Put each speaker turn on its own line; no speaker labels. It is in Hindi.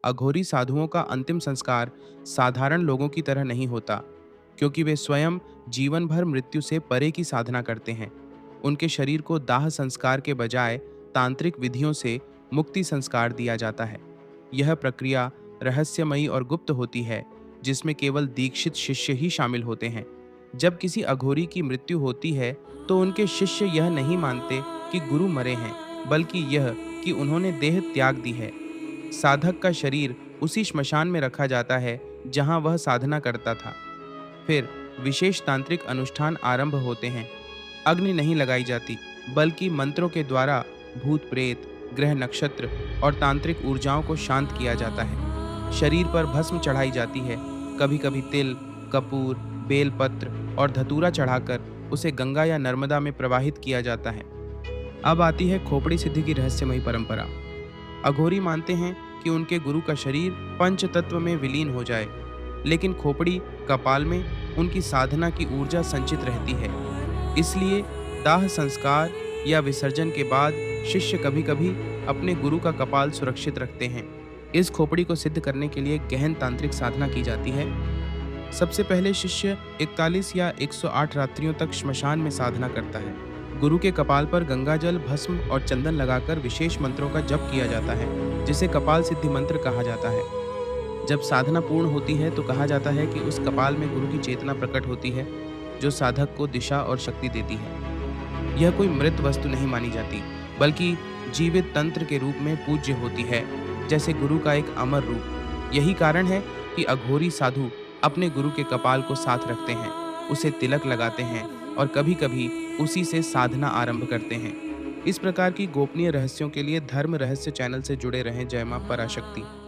अघोरी साधुओं का अंतिम संस्कार साधारण लोगों की तरह नहीं होता, क्योंकि वे स्वयं जीवन भर मृत्यु से परे की साधना करते हैं। उनके शरीर को दाह संस्कार के बजाय तांत्रिक विधियों से मुक्ति संस्कार दिया जाता है। यह प्रक्रिया रहस्यमयी और गुप्त होती है, जिसमें केवल दीक्षित शिष्य ही शामिल होते हैं। जब किसी अघोरी की मृत्यु होती है, तो उनके शिष्य यह नहीं मानते कि गुरु मरे हैं, बल्कि यह कि उन्होंने देह त्याग दी है। साधक का शरीर उसी श्मशान में रखा जाता है जहां वह साधना करता था। फिर विशेष तांत्रिक अनुष्ठान आरंभ होते हैं। अग्नि नहीं लगाई जाती, बल्कि मंत्रों के द्वारा भूत प्रेत, ग्रह नक्षत्र और तांत्रिक ऊर्जाओं को शांत किया जाता है। शरीर पर भस्म चढ़ाई जाती है, कभी कभी तिल, कपूर, बेलपत्र और धतूरा चढ़ाकर उसे गंगा या नर्मदा में प्रवाहित किया जाता है। अब आती है खोपड़ी सिद्धि की रहस्यमयी परंपरा। अघोरी मानते हैं कि उनके गुरु का शरीर पंच तत्व में विलीन हो जाए, लेकिन खोपड़ी कपाल में उनकी साधना की ऊर्जा संचित रहती है। इसलिए दाह संस्कार या विसर्जन के बाद शिष्य कभी-कभी अपने गुरु का कपाल सुरक्षित रखते हैं। इस खोपड़ी को सिद्ध करने के लिए गहन तांत्रिक साधना की जाती है। सबसे पहले शिष्य 41 या 108 रात्रियों तक श्मशान में साधना करता है। गुरु के कपाल पर गंगाजल, भस्म और चंदन लगाकर विशेष मंत्रों का जप किया जाता है, जिसे कपाल सिद्धि मंत्र कहा जाता है। जब साधना पूर्ण होती है तो कहा जाता है कि उस कपाल में गुरु की चेतना प्रकट होती है, जो साधक को दिशा और शक्ति देती है। यह कोई मृत वस्तु नहीं मानी जाती, बल्कि जीवित तंत्र के रूप में पूज्य होती है, जैसे गुरु का एक अमर रूप। यही कारण है कि अघोरी साधु अपने गुरु के कपाल को साथ रखते हैं, उसे तिलक लगाते हैं और कभी-कभी उसी से साधना आरंभ करते हैं। इस प्रकार की गोपनीय रहस्यों के लिए धर्म रहस्य चैनल से जुड़े रहें। जय मां पराशक्ति।